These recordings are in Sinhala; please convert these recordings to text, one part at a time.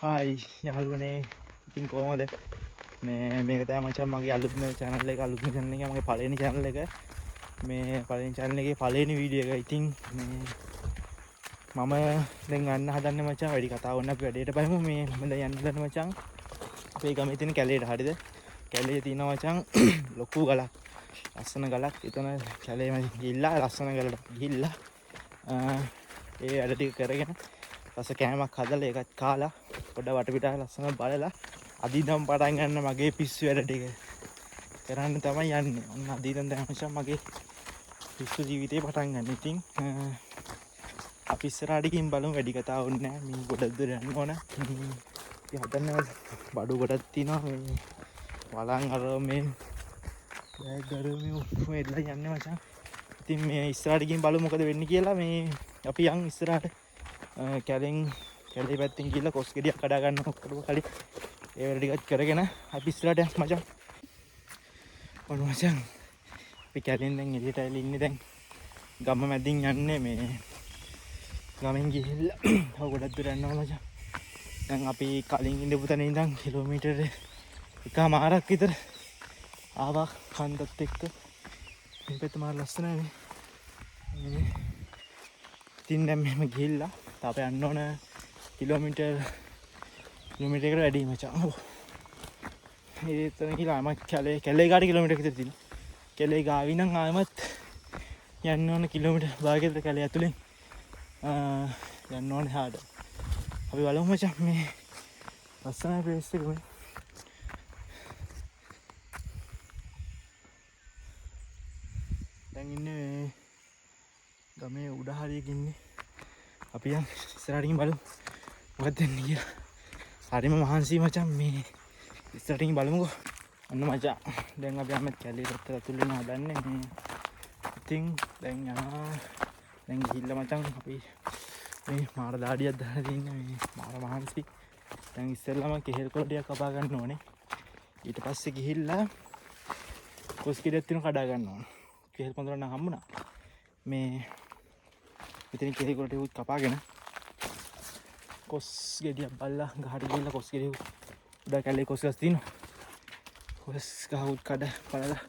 හායි යාළුවනේ ඉතින් කොහොමද මේක තමයි මචං මගේ අලුත්ම channel එක අලුත්ම channel එක මගේ පළවෙනි channel එක මේ පළවෙනි channel එකේ පළවෙනි වීඩියෝ එක ඉතින් මේ මම දැන් යන්න හදන්නේ මචං වැඩි කතා වුණා අපි වැඩේට බලමු මේ මම දැන් යන්න හදන්නේ මචං අපේ ගමේ තියෙන කැලේට හරියද කැලේ තියෙන මචං ලොකු ගලක් ලස්සන ගලක් එතන කැලේම ගිහිල්ලා ලස්සන ගලට ගිහිල්ලා ඒ වැඩ ටික කරගෙන රස කෑමක් හදලා ඒකත් කාලා පොඩ වටපිටාව ලස්සන බලලා අදින්නම් පටන් ගන්න මගේ පිස්සු වැඩ ටික කරන්න තමයි යන්නේ. ඔන්න අදින්නම් දැන් මචං මගේ පිස්සු ජීවිතේ පටන් ගන්න. ඉතින් අපි ඉස්සරහට ගිහින් බලමු වැඩි කතා ඕනේ නැහැ. මේ ගොඩක් දුර යන්න ඕන. ඉතින් හදන්න බඩු ගොඩක් තියෙනවා මේ වලන් අර මේ බෑග් අර මේ ඔක්කොම එල්ලලා යන්නේ මචං. ඉතින් මේ ඉස්සරහට ගිහින් බලමු මොකද වෙන්නේ කියලා. මේ අපි යන් ඉස්සරහට කැලේ පැත්තෙන් ගිහලා කොස් ගෙඩියක් කඩා ගන්න ඔක්කොම කලින් ඒ වැඩ ටිකත් කරගෙන අපි ඉස්සරහට යන්න මචං. ඔන්න මචං අපි කැලෙන් දැන් එළියට ඇවිල්ලා ඉන්නේ දැන් ගම මැදින් යන්නේ මේ ගමෙන් ගිහිල්ලා තව ගොඩක් දුර යන්න ඕන මචං. දැන් අපි කලින් ඉඳපු තැන ඉඳන් කිලෝමීටර් එකමාරක් විතර ආවා කන්දත් එක්ක මේ පැත්ත මාර ලස්සනයි මේ. ඉතින් දැන් මෙහෙම ගිහිල්ලා තාප යන්න ඕන කිලෝමීටර් එකකට වැඩි මචං. ඔව් මේ එතන ගිහලා මම කැලේ ගාට කිලෝමීටර් විතර තියෙනවා. කැලේ ගාවි නම් ආයෙමත් යන්න ඕන කිලෝමීටර් භාගයකට කැලේ ඇතුලෙන් යන්න ඕනේ හාඩ. අපි බලමු මචං මේ ලස්සන ප්ලේස් එක මේ. දැන් ඉන්නේ ගමේ උඩ හරියක ඉන්නේ. අපි යන් ඉස්සරහට ගිහින් බලමු මොකක්ද වෙන්නේ කියලා. හරිම මහන්සි මචං මේ ඉස්සරහට ගිහින් බලමුකෝ. අන්න මචං දැන් අපි ආමත් කැලේ පැත්තට ඇතුල් වෙන හදන්නේ මේ. ඉතින් දැන් යනවා දැන් ගිහිල්ලා මචං අපි මේ මාර දාඩියක් දාලා තින්නේ මේ මාර මහන්සි. දැන් ඉස්සෙල්ලාම කෙහෙල් කොළ ටිකක් කපා ගන්න ඕනේ. ඊට පස්සේ ගිහිල්ලා කොස් ගෙඩියක් තියෙන කඩා ගන්න ඕනේ. කෙහෙල් පොඳුරක් නම් හම්බුණා. මේ ඉතින් කෙහෙල් කොළ ටික කපාගෙන කොස් ගෙඩියක් බල්ලා ගහට ගිහිල්ලා කොස් ගෙඩිය උඩ කැලේ කොස් ගස් තියෙනවා. කොස් ගහ උඩ කඩ බලලා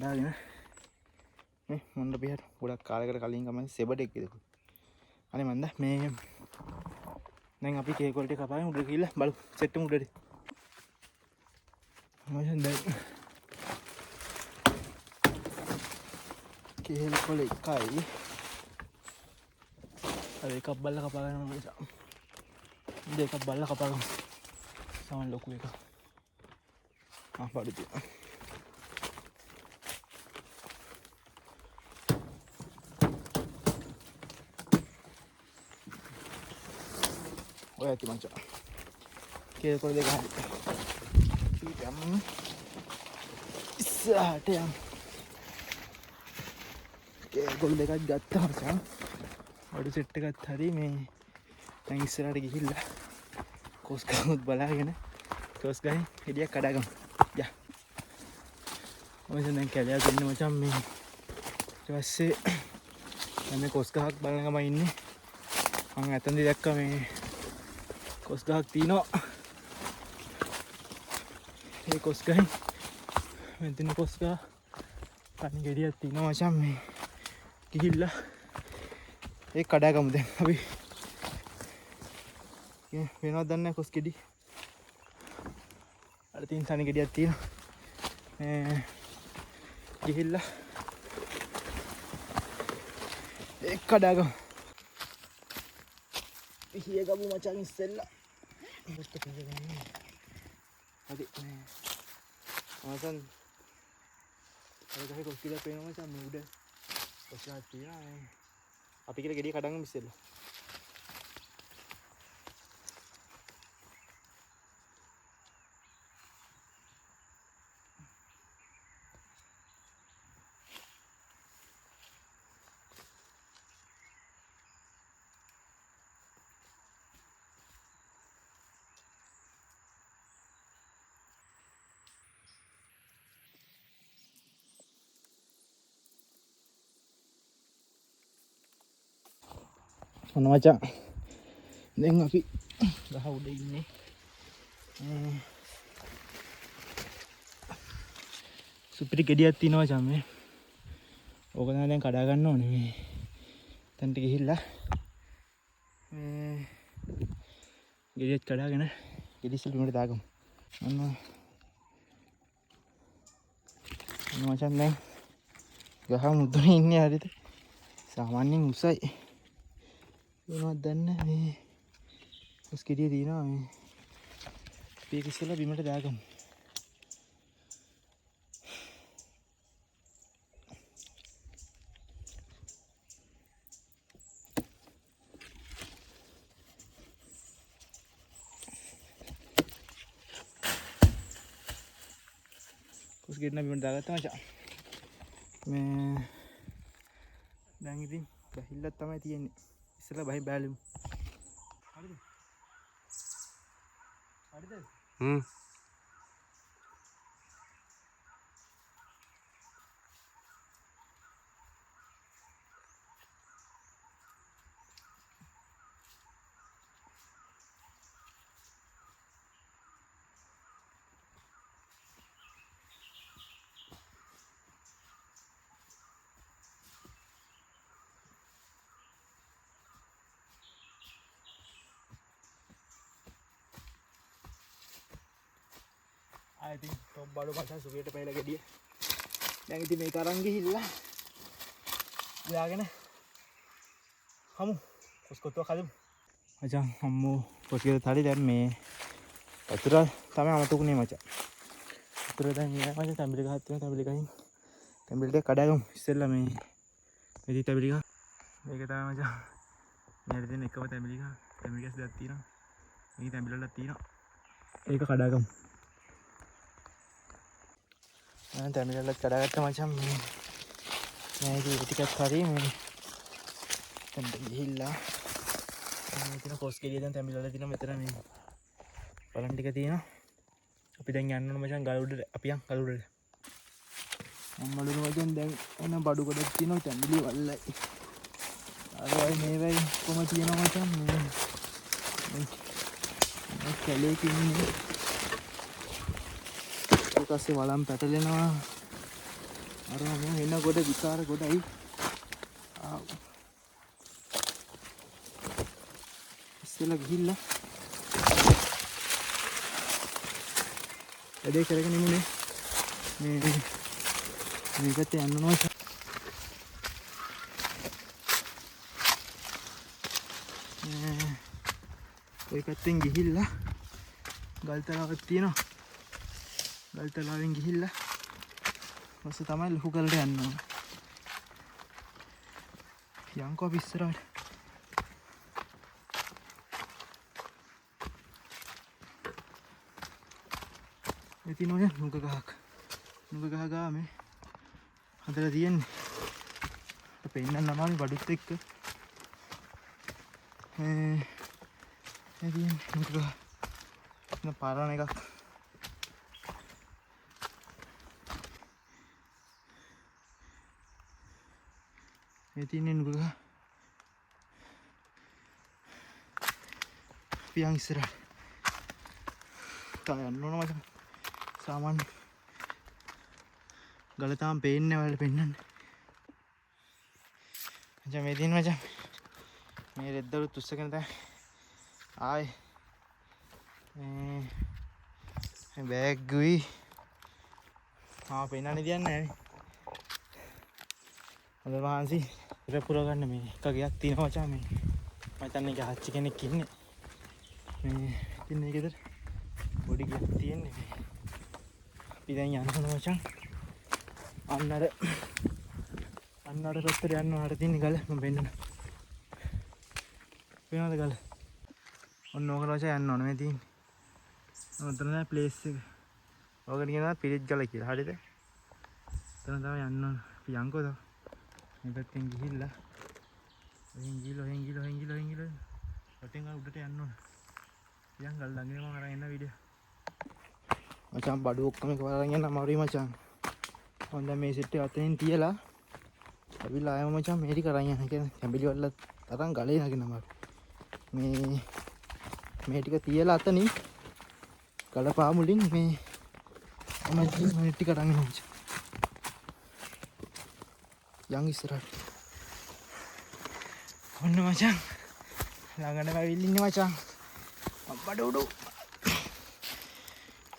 දාගෙන මේ මොන්න බිහට ගොඩක් කාලයකට කලින් ගමන් සෙබඩෙක් ඉදපු. අනේ මන්ද මේ දැන් අපි කෙහෙල් කොළ ටික කපාගෙන උඩ ගිහිල්ලා බලමු සෙට්ටුම උඩට. මම දැන් කෙහෙල් කොළ එකයි අර එකක් බල්ලා කපා ගන්න ඕනේ. දෙකක් බල්ලා කපා ගමු. සමන් ලොකු එකක්. බඩු තියෙනවා. ඔය ඇති මංචා. කෙහෙල් කොළ දෙක හරි. යම් ඉස්සරහට යම්. කෙහෙල් කොළ දෙකක් ගත්තා මචං. බඩු සෙට් එකත් හරි මේ දැන් ඉස්සරහට ගිහිල්ලා කොස් ගහමුත් බලාගෙන කොස් ගහින් හෙඩියක් කඩා ගමු. යා. ඔයසෙන් දැන් කැලේ යන්නේ මචං මේ. ඊට පස්සේ මම මේ කොස් ගහක් බලන ගම ඉන්නේ. මම ඇතන්දි දැක්කා මේ කොස් ගහක් තියෙනවා. මේ කොස් ගහින් මෙතන කොස් ගහ කණි ගෙඩියක් තියෙනවා මචං මේ. ගිහිල්ලා ඒ කඩා ගමු දැන් අපි. වෙනවද දන්නේ කොස් ගෙඩි. අර තින් තනි ගෙඩියක් තියෙනවා. මේ ගිහිල්ලා ඒ කඩා ගමු. පිහිය ගමු මචං ඉස්සෙල්ලා. මුස්ත පිහිය ගන්නේ. හරි මේ මචං අර ගහේ කොස් ගෙඩියක් පේනවා මචං මේ උඩ කොස් ගහක් තියෙනවා. අපි කියලා ගෙඩිය කඩන් ගමු ඉස්සෙල්ලා. ඔන්න මචං දැන් අපි ගහ උඩ ඉන්නේ. සුපිරි ගෙඩියක් තියෙනවා මචං මේ. ඕක තමයි දැන් කඩා ගන්න ඕනේ මේ. තැන්ට ගිහිල්ලා මේ ගෙඩියක් කඩාගෙන ගෙඩි සෙල්ලුමට දාගමු. අන්න මචං දැන් ගහ මුදුනේ ඉන්නේ හරියට. සාමාන්‍යයෙන් උසයි. වෙනවත් දන්නේ මේ උස් ගෙඩිය තියෙනවා මේ. අපි ඒක ඉස්සෙල්ලා බිමට දාගමු. උස් ගෙඩිය බිමට දාගත්තා මචං. මේ දැන් ඉතින් බහිල්ලක් තමයි තියෙන්නේ. ඉස්සෙල්ලා බහි බැලුමු. හරිද? හරිද? ඉතින් ටොප් බඩු මචං සුගේට පැහිලා ගෙඩිය. දැන් ඉතින් මේක අරන් ගිහිල්ලා ගියාගෙන හමු කොස්කොත්තුවක් හදමු. මචං අම්මෝ කොස්කොත්තුව හරි දැන් මේ වතුර තමයි අමතකුනේ මචං. වතුර දැන් නෑ මචං තැඹිලි ගහක් තියෙනවා. තැඹිලි ගහින් තැඹිලි ටික කඩාගමු. ඉස්සෙල්ලා මේ මෙදි තැඹිලි ගහ. මේක තමයි මචං. මෙහෙට තියෙන එකම තැඹිලි ගහ. තැඹිලි ගස් දෙකක් තියෙනවා. මේ තැඹිලි වලක් තියෙනවා. ඒක කඩාගමු. තැඹිලලත් කඩාගත්තා මචං. මේ ටිකක් හරි මේ දැන් ගිහිල්ලා මෙතන කොස් ගෙඩිය දැන් තැඹිලල තියෙනවා. මෙතන මේ බලන් ටික තියෙනවා. අපි දැන් යන්න ඕන මචං ගල් උඩට. අපි යන් ගල් උඩට. අම්මලුන මචං දැන් එන බඩු ගොඩක් තියෙනවා තැඹිලි වල්ලයි. අර වයි මේ වයි කොහම තියෙනවා මචං මේ කැලේ කින්නේ. ඊපස්සේ වලම් පැටලෙනවා. අර මේ වෙන ගොඩ විකාර ගොඩයි. ආ ඉස්සෙල්ලා ගිහිල්ලා වැඩේ කරගෙන ඉමුනේ. මේ පැත්තේ යන්න ඕන. ඔය පැත්තෙන් ගිහිල්ලා ගල් තලාවක් තියෙනවා. ගල් තලාවෙන් ගිහිල්ලා ඊපස්සේ තමයි ලොකු ගලට යන්න ඕන. යන්කෝ අපි ඉස්සරහට. ඉතින් ඔය නුග ගහක්. නුග ගහ ගා මේ හදලා තියෙන්නේ. අපේ ඉන්නන්න අමාරුයි බඩුත් එක්ක. ඉතින් නුග ගහ. පාරණ එකක්. මේ තියෙන්නේ නුග ගහ. පියන් ඉස්සරහට. තා යන්න ඕන මචං. සාමාන්‍ය ගල තාම පේන්නේ නැහැ. ඔයාලට පෙන්නන්නේ. මචං මේ තියෙන මචං. මේ රෙද්දලුත් උස්සගෙන තමයි ආයේ මේ බෑග් ගුයි. පෙන්නන්නේ තියන්නේ නැහැ නේ. හොඳ මහන්සි ඉර පුර ගන්න මේ එක ගයක් තියෙනවා මචං. මේ මම හිතන්නේ ඒක ආච්චි කෙනෙක් ඉන්නේ. මේ ඉතින් මේකෙද පොඩි ගයක් තියෙන්නේ. අපි දැන් යන්න ඕන මචං. අන්නර රොත්තර යන්න ඕන. හරිය තියෙන ගල මම පෙන්නන්න. පේනවද ගල? ඔන්න ඕක රෝචා යන්න ඕන මේ තියෙන්නේ. ඔතන නෑ ප්ලේස් එක. ඕකට කියනවා පිරිත් ගල කියලා. හරිද? එතන තමයි යන්න ඕන. අපි යන්කෝ තව. මේ පැත්තෙන් ගිහිල්ලා ඔහෙන් ගිහිල්ලා රටින් ගාන උඩට යන්න ඕන. යන් ගල් ළඟින් මම අරන් එන්න වීඩියෝ. මචං බඩු ඔක්කොම එකවර අරන් යන්න අමාරුයි මචං. මම දැන් මේ සෙට් එක අතෙන් තියලා අවිලා ආයම මචං මේටි කරන් යන්න. කියන්නේ තැඹිලි වල තරම් ගලේ නගින්න අමාරු. මේ මේ ටික තියලා අතනින් කලපා මුලින් මේ මම ටික අරන් එනවා මචං. යන් ඉස්සරහට. ඔන්න මචං. ළඟටම ඇවිල්ලා ඉන්නේ මචං. අබ්බඩ උඩු.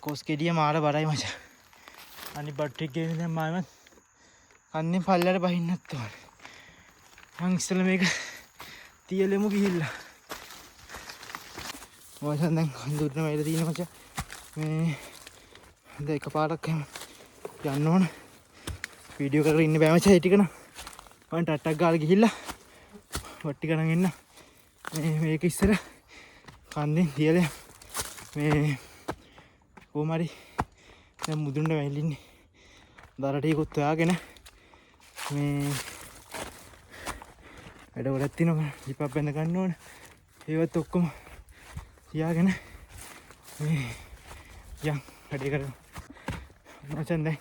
කොස් කෙඩිය මාර බරයි මචං. අනිත් බට් එක ගෙවින් දැන් මම කන්නේ පල්ලයට බහින්නත් ඕනේ. මං ඉස්සෙල්ලා මේක තියලෙමු ගිහිල්ලා. මචං දැන් දුරටම ඇවිල්ලා තියෙනවා මචං. මේ දැන් එකපාරක් යන්න ඕන. වීඩියෝ කරගෙන ඉන්න බෑ මචං. ඒ ටික නම් මං ටට්ටක් ගාලා ගිහිල්ලා වට්ටි ගණන් එන්න. මේක ඉස්සර කන්දෙන් තියලා මේ කොහොම හරි දැන් මුදුන්ට වැහිලින්නේ. දර ටිකකුත් හොයාගෙන මේ වැඩ ගොඩක් තියෙනවා. ලිපක් බැඳ ගන්න ඕන. ඒවත් ඔක්කොම තියාගෙන මේ යන් වැඩේ කරමු. මචං දැන්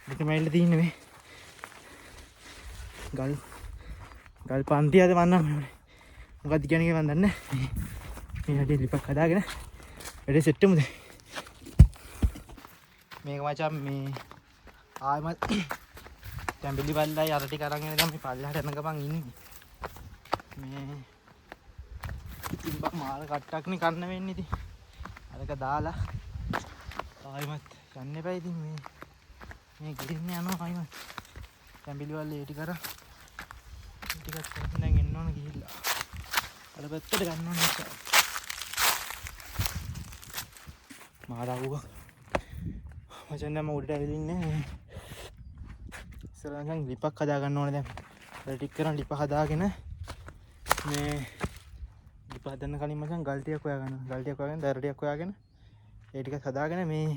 උඩට මයිල්ල තියෙන්නේ මේ ගල් පන්තියද මන්නම් මොකක්ද කියන්නේ මන් දන්නේ නැහැ. මේ හැටි ලිපක් හදාගෙන වැඩේ සෙට් වෙමුද? මේක මචං මේ ආයෙමත් තැඹිලි බල්ලයි අර ටික අරන් එන ගමන් මේ පල්ලෙහාට යන ගමන් ඉන්නේ. මේ ඉතින් මාර කට්ටක් නේ කන්න වෙන්නේ ඉතින්. අරක දාලා ආයෙමත් යන්න එපා ඉතින් මේ ගිහින් යනවා ආයෙමත්. තැඹිලි වල ඒ ටික අරන් ටිකක් දැන් එන්න ඕන ගිහිල්ලා. අර පැත්තට ගන්න ඕන නිසා. මාරාවුවා. මචං දැන් මම උඩට ඇවිල්ලා ඉන්නේ. ඉස්සරහන් ලිපක් හදා ගන්න ඕනේ දැන්. අර ටික කරන් ලිප හදාගෙන මේ ලිප හදන්න කලින් මචං ගල් ටිකක් හොයා ගන්න. ගල් ටිකක් හොයාගෙන දර ටිකක් හොයාගෙන ඒ ටිකත් හදාගෙන මේ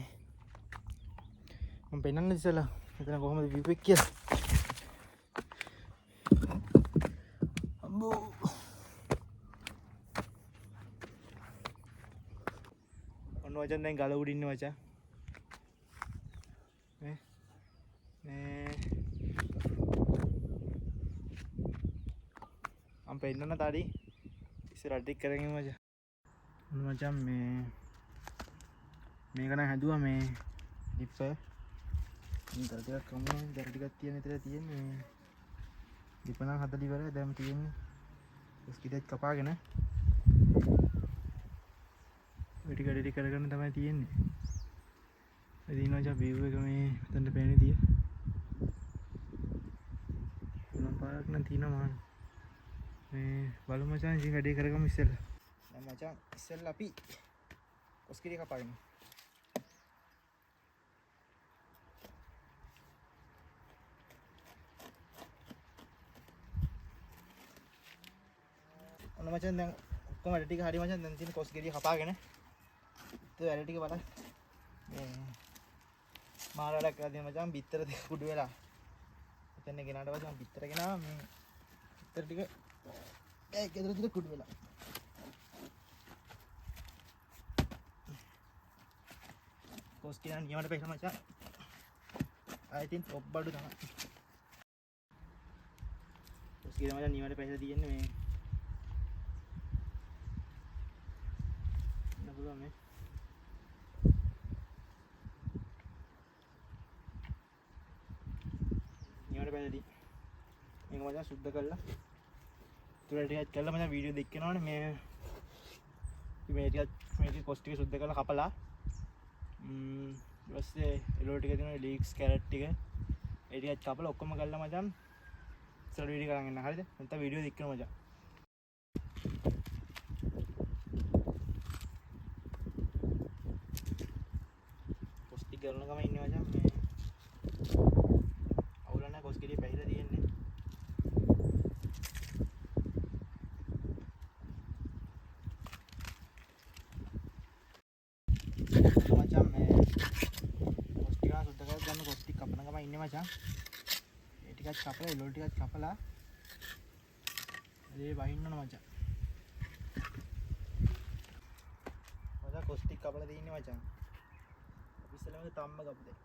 මම පෙන්නන්න ඉස්සලා මෙතන කොහොමද view එක කියලා. අම්බෝ. ඔන්න මචං දැන් ගල උඩ ඉන්නේ මචං. මේ I'm paying na tadi ඉස්සරහට ටික කරගෙන මචං. මොන මචං මේක නම් හැදුවා මේ ලිප් එක. ඉතින් ටිකක් කමනවා. දර ටිකක් තියෙන විතර තියෙන්නේ. ලිප නම් හදලා ඉවරයි. දැන් තියෙන්නේ ස්කිඩෙත් කපාගෙන ඔය ටික රෙඩි කරගෙන තමයි තියෙන්නේ. ඉතින් මචං view එක මේ මෙතනට පේන්නේ තිය. මොන පාරක් නම් තියෙනවා මාන. මේ බලමු මචං ඉතින් වැඩේ කරගමු ඉස්සෙල්ලා. දැන් මචං ඉස්සෙල්ලා අපි කොස්කිරිය කපාගෙන. ඔන්න මචං දැන් ඔක්කොම වැඩ ටික හරි මචං. දැන් තියෙන කොස්කිරිය කපාගෙන. ඉතින් වැඩ ටික බලන්න. මේ මාර වැඩක් කරලා තියෙන මචං බිත්තර දෙක කුඩු වෙලා. එතන ගෙනාට පස්සේ මම බිත්තර ගෙනාවා මේ බිත්තර ටික ඒක ඇතුළට කුඩු වෙලා. කොස් කියන නියමට පෙන්න මචං. I think top බඩු තමයි. කොස් කියන මචං නියමට පෙන්න තියෙන්නේ මේ. නබුලා මේ. නියමට පෙන්නදී. මේක මචං සුද්ධ කරලා තුරට ටිකක් කරලා මම වීඩියෝ දෙකනවනේ මේ ටික කොස් ටික සුද්ධ කරලා කපලා ඊට පස්සේ එළවලු ටික දෙනවා ලීක්ස් කැරට් ටික ඒ ටිකත් කපලා ඔක්කොම කරලා මචං ඉස්සරහ වීඩියෝ කරන් එන්න හරිද නැත්නම් වීඩියෝ දෙකන මචං කොස් ටික කරන ගම ඉන්නේ මචං මේ අවුල නැහැ කොස් ගෙඩිය පැහිලා තියෙන්නේ මචං ඒ ටිකක් කපලා එළවලු ටිකක් කපලා ඒ වහින්න ඕන මචං මචං කොස් ටික කපලා තියෙන්නේ මචං අපි ඉස්සෙල්ලාම තම්ම කපුදේ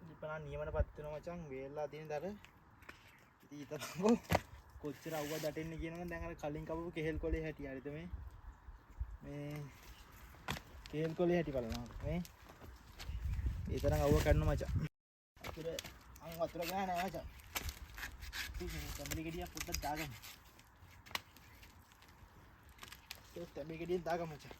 ලිපනා නියමනපත් වෙනවා මචං වේල්ලා තියෙන දර ඉතින් ඊතනකෝ කොච්චර අවුව දටින්නේ කියනවනම් දැන් අර කලින් කපපු කෙහෙල් කොලේ හැටි හරිද මේ කෙහෙල් කොලේ හැටි බලනවා මේ ඒ තරම් අවුව කන්න මචං වතුර ගෑ නෑ මචං තැඹිලි ගෙඩියක් පොඩ්ඩක් දාගමු තැඹිලි ගෙඩියක් දාගමු මචං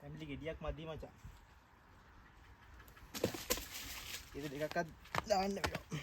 තැඹිලි ගෙඩියක් මදි මචං ඒක දෙකක්වත් දාන්න වෙනවා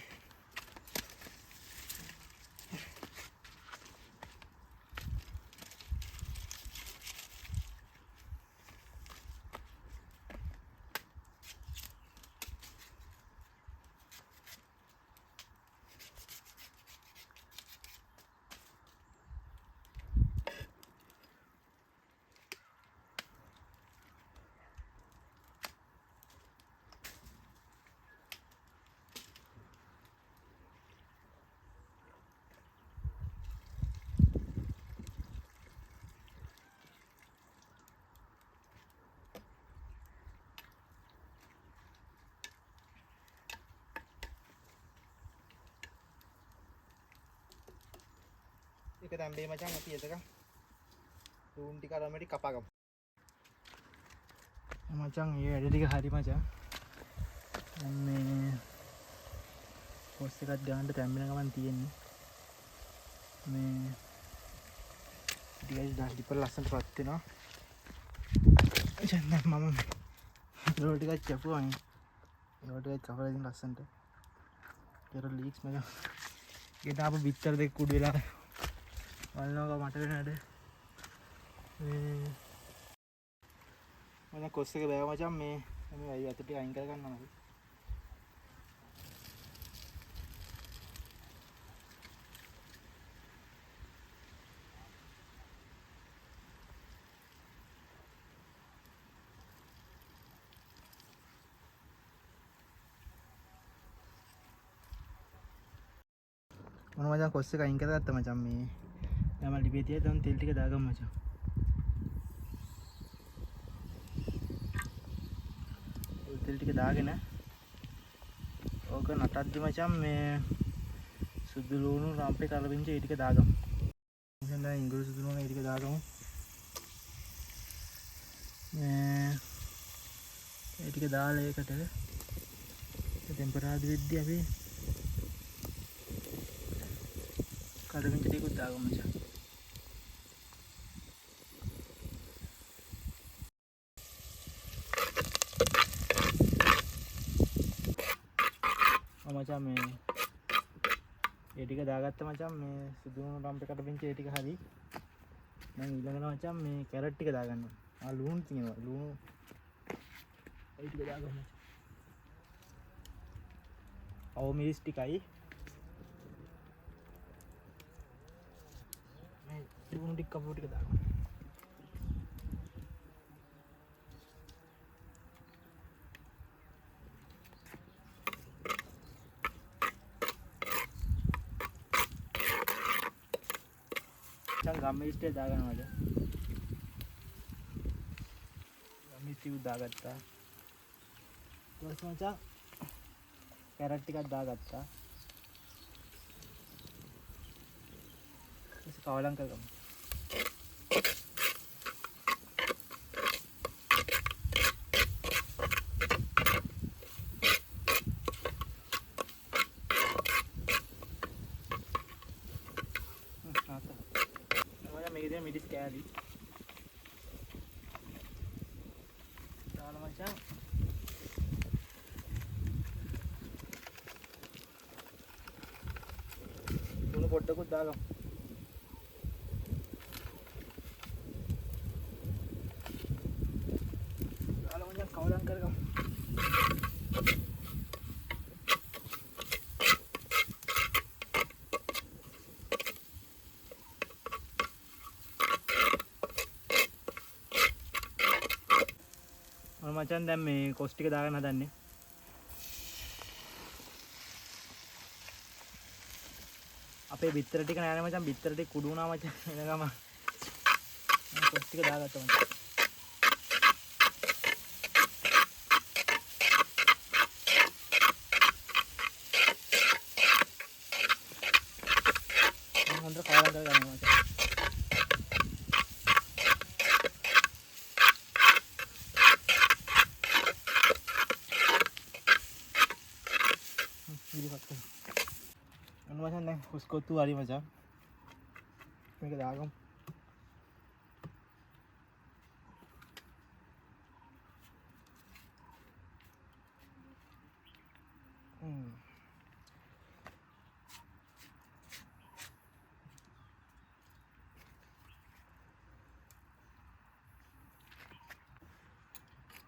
ඒක තැම්බේ මචං අපි එතක ලූන් ටික අරමෙටි කපාගමු මචං මේ වැඩ ටික හරි මචං දැන් මේ පොස් එකක් ගන්න තැම්බෙන ගමන් තියෙන්නේ මේ ටිකයි දාස් ඩිපර් ලස්සනට පත් වෙනවා එතන මම රෝල් ටිකක් චපුවා මේ රෝල් ටිකක් කපලා ඉතින් ලස්සනට ඒක ලීක්ස් මචං ගෙට ආපු බිත්තර දෙක කුඩු වෙලා වල්නවා මට වෙනද මම කොස් එක බෑව මචං මේ අය අත ටික අයින් කර ගන්නවා මම මචං කොස් එක අයින් කරගත්තා මචං මේ දැන් මම ලිපේ තියලා දැන් තෙල් ටික දාගමු මචං තෙල් ටික දාගෙන ඕක නටද්දි මචං මේ සුදු ලුණු රම්පේ කරවිංචි ඒ ටික දාගමු එහෙනම් දැන් ඉංග්‍රීසි සුදු ලුණු ඒ ටික දාගමු මේ ඒ ටික දාලා ඒකට ටෙම්පරාදු වෙද්දී අපි කරවිංචි ටිකක් දාගමු මචං මචං මේ ඒ ටික දාගත්ත මචං මේ සුදු ලුණු රම්පේ කරවිංචි ඒ ටික හරි දැන් ඊළඟට මචං මේ කැරට් ටික දාගන්නවා ලුණු තියෙනවා ලුණු ඒ ටික දාගමු අවු මිරිස් ටිකයි මේ ලුණු ටික කපුව ටික දාගමු ගම්මිරිස් ටික දාගන්නවද ගම්මිරිස් ටික දාගත්තා ඊට පස්සේ මචං කැරට් ටිකක් දාගත්තා ඊට කවලම් කරගමු මේකේ මිරිස් කෑලි දාලා මචං ලුණු පොඩ්ඩකුත් දාගමු දාලා මචං කවලම් කරගමු මචන් දැන් මේ කොස් ටික දාගන්න හදන්නේ. අපේ බිත්තර ටික නෑනේ මචන්. බිත්තර ටික කුඩු වුණා මචන්. එනගම කොස් ටික දාගත්තා මචන්. හොඳට කාලා දාගන්න මචන්. අන්න මචන් දැන් කොස්කොත්තු හරි මචන්. මේක දාගමු.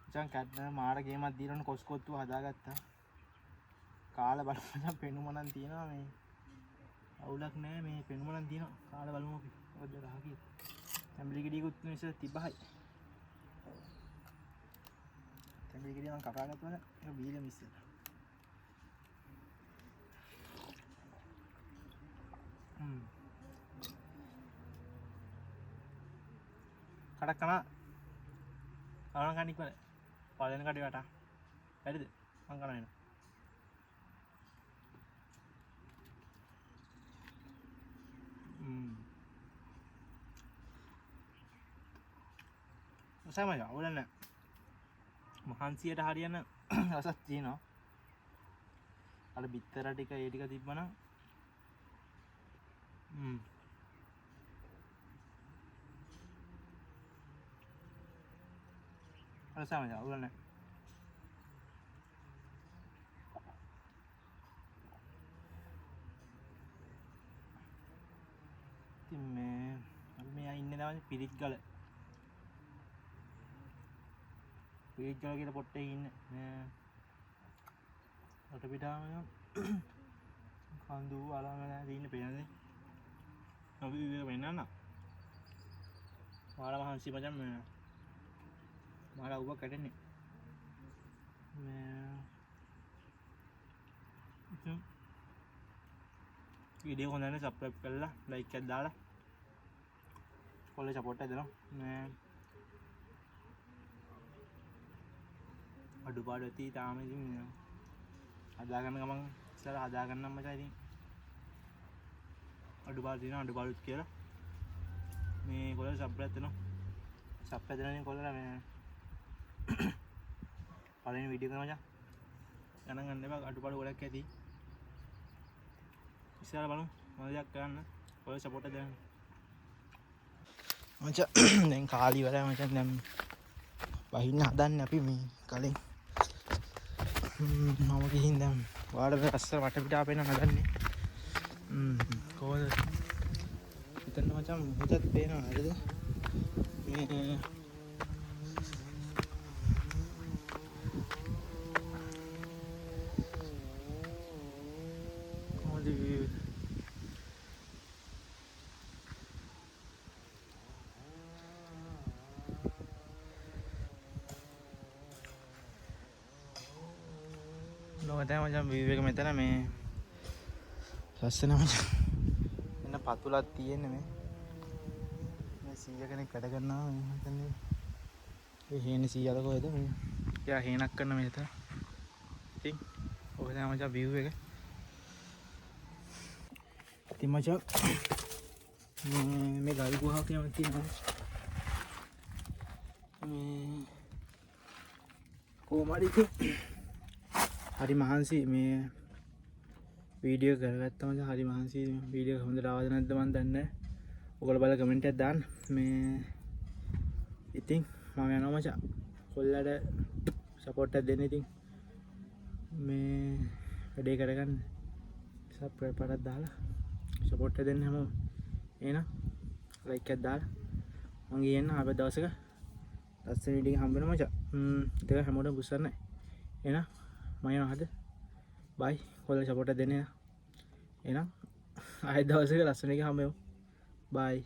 මචන් කැඩ්ඩ මාර ගේමක් දීලානේ කොස්කොත්තු හදාගත්තා. කාලා බලන්න පෙනුම නම් තියෙනවා මේ. අවුලක් නෑ මේ පෙනුම නම් තියෙනවා. කාලා බලමු අපි. ඔද්ද රහ කි. තැඹිලි ගෙඩියකුත් ඉස්සර තිබ්බහයි. තැඹිලි ගෙඩිය මම කපා ගත්තා නේද? ඒක බීලා මිස් වෙලා. කඩක් කනවා. කවුරුන් කන්නේ කොහේ? පළවෙනි කඩේ වටා. හරිද? මං කනවා එනවා. sama ya udah nek මහන්සියට හරියන රසක් තියෙනවා. අර බිත්තර ටික ඒ ටික තිබ්බනම් අර sama ya udah nek ඉතින් මේ ඉන්නේ තමයි පිරිත් ගල. පිරිත් ගල කියලා පොට්ටේ ඉන්නේ. රට පිටාම කඳු අලම නැති ඉන්නේ පේනද? අපි විවේක වෙන්නන්න. මාලා මහන්සි මචං මේ මාලා උඹ කැටෙන්නේ. වීඩියෝ හොඳ නැහැ සබ්ස්ක්‍රයිබ් කරලා ලයික් එකක් දාලා කොල්ලේ සපෝට් එක දෙනවා. මේ අඩුපාඩු ඇති තාම ඉතින් හදාගන්න ගමන් ඉස්සර හදාගන්නම් මචං. ඉතින් අඩුපාඩු තියෙනවා අඩුපාඩුත් කියලා මේ කොල්ලේ සබ්ස්ක්‍රයිබ් දෙනවා. සබ්ස්ක්‍රයිබ් දෙනවා කොල්ලලා මේ පළවෙනි වීඩියෝ කරනවා මචං. ගණන් ගන්න එපා අඩුපාඩු ගොඩක් ඇති. ඉස්සර බලමු මොනවද දෙයක් කරන්න. ඔය සපෝට් එක දෙන්න. මචං දැන් කාලි වල මචං දැන් වහින්න හදන්නේ අපි මේ කලින්. මම ගිහින් දැන් ඔයාලට අස්සර වටපිටාව පේන්න හදන්නේ. කොහොමද? හිතන්න මචං මොකද පේනවද හරිද? මේ ලෝකතේ මචං view එක මෙතන මේ ලස්සන මචං. එන්න පතුලක් තියෙන්නේ මේ. මේ 100 කෙනෙක් වැඩ කරනවා මේ හිතන්නේ. ඒ හේනේ 100ද කොහෙද මේ? එයා හේනක් කරන මේ හිතන. ඉතින් ඔක තමයි මචං view එක. ඉතින් මචං මේ ගල් ගුහාවක් යනවා තියෙනවා. මේ කොහමද හරි මහන්සි මේ වීඩියෝ කරගත්තා මචං. හරි මහන්සි වීඩියෝ හොඳට ආවද නැද්ද මන් දන්නේ නැහැ. ඔයගොල්ලෝ බලලා කමෙන්ට් එකක් දාන්න. මේ ඉතින් මම යනවා මචං. කොල්ලට සපෝට් එකක් දෙන්න. ඉතින් මේ වැඩේ කරගන්න සබ්ස්ක්‍රයිබ් එකක් දාලා සපෝට් එක දෙන්න හැමෝම. එහෙනම් ලයික් එකක් දාලා මං ගියන්න ආපහු දවසක ලස්සන වීඩියෝ එකක් හම්බ වෙනවා මචං. ඒක හැමෝටම පුස්සන්න. එහෙනම් මම යනවා හද. බයි. කොල්ලට සපෝට් එක දෙන්න. එහෙනම් ආයෙත් දවසක ලස්සන එකක් හම්බ වෙමු. බයි.